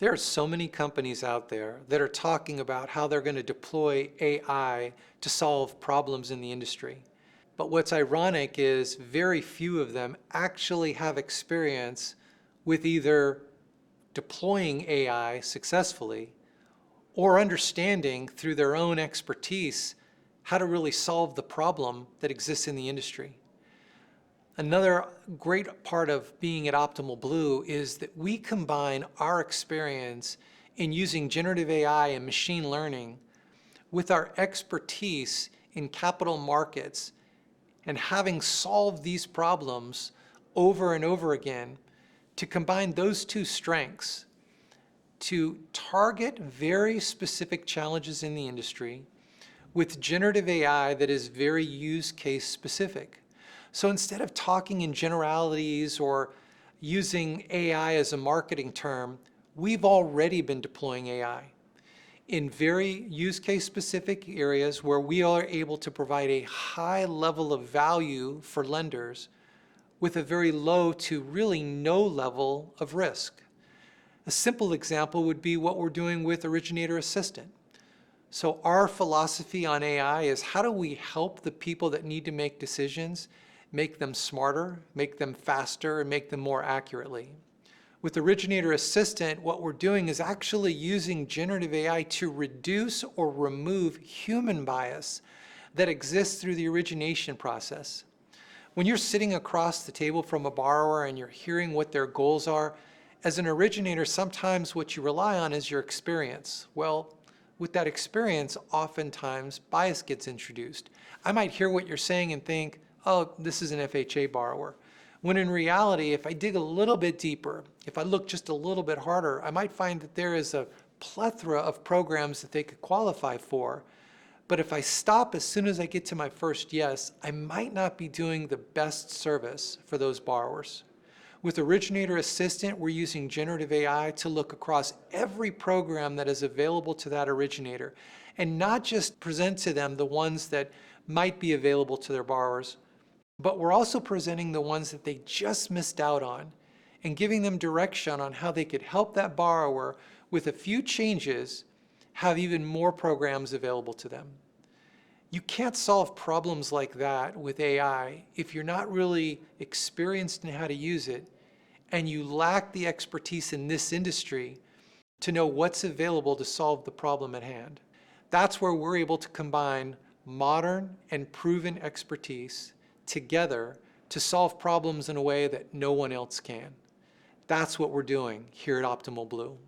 There are so many companies out there that are talking about how they're going to deploy AI to solve problems in the industry. But what's ironic is very few of them actually have experience with either deploying AI successfully or understanding through their own expertise how to really solve the problem that exists in the industry. Another great part of being at Optimal Blue is that we combine our experience in using generative AI and machine learning with our expertise in capital markets and having solved these problems over and over again to combine those two strengths to target very specific challenges in the industry with generative AI that is very use case specific. So instead of talking in generalities or using AI as a marketing term, we've already been deploying AI in very use case specific areas where we are able to provide a high level of value for lenders with a very low to really no level of risk. A simple example would be what we're doing with Originator Assistant. So our philosophy on AI is how do we help the people that need to make decisions make them smarter, make them faster, and make them more accurately. With Originator Assistant, what we're doing is actually using generative AI to reduce or remove human bias that exists through the origination process. When you're sitting across the table from a borrower and you're hearing what their goals are, as an originator, sometimes what you rely on is your experience. Well, with that experience, oftentimes bias gets introduced. I might hear what you're saying and think, oh, this is an FHA borrower. When in reality, if I dig a little bit deeper, if I look just a little bit harder, I might find that there is a plethora of programs that they could qualify for. But if I stop as soon as I get to my first yes, I might not be doing the best service for those borrowers. With Originator Assistant, we're using generative AI to look across every program that is available to that originator and not just present to them the ones that might be available to their borrowers, but we're also presenting the ones that they just missed out on and giving them direction on how they could help that borrower with a few changes have even more programs available to them. You can't solve problems like that with AI if you're not really experienced in how to use it and you lack the expertise in this industry to know what's available to solve the problem at hand. That's where we're able to combine modern and proven expertise together to solve problems in a way that no one else can. That's what we're doing here at Optimal Blue.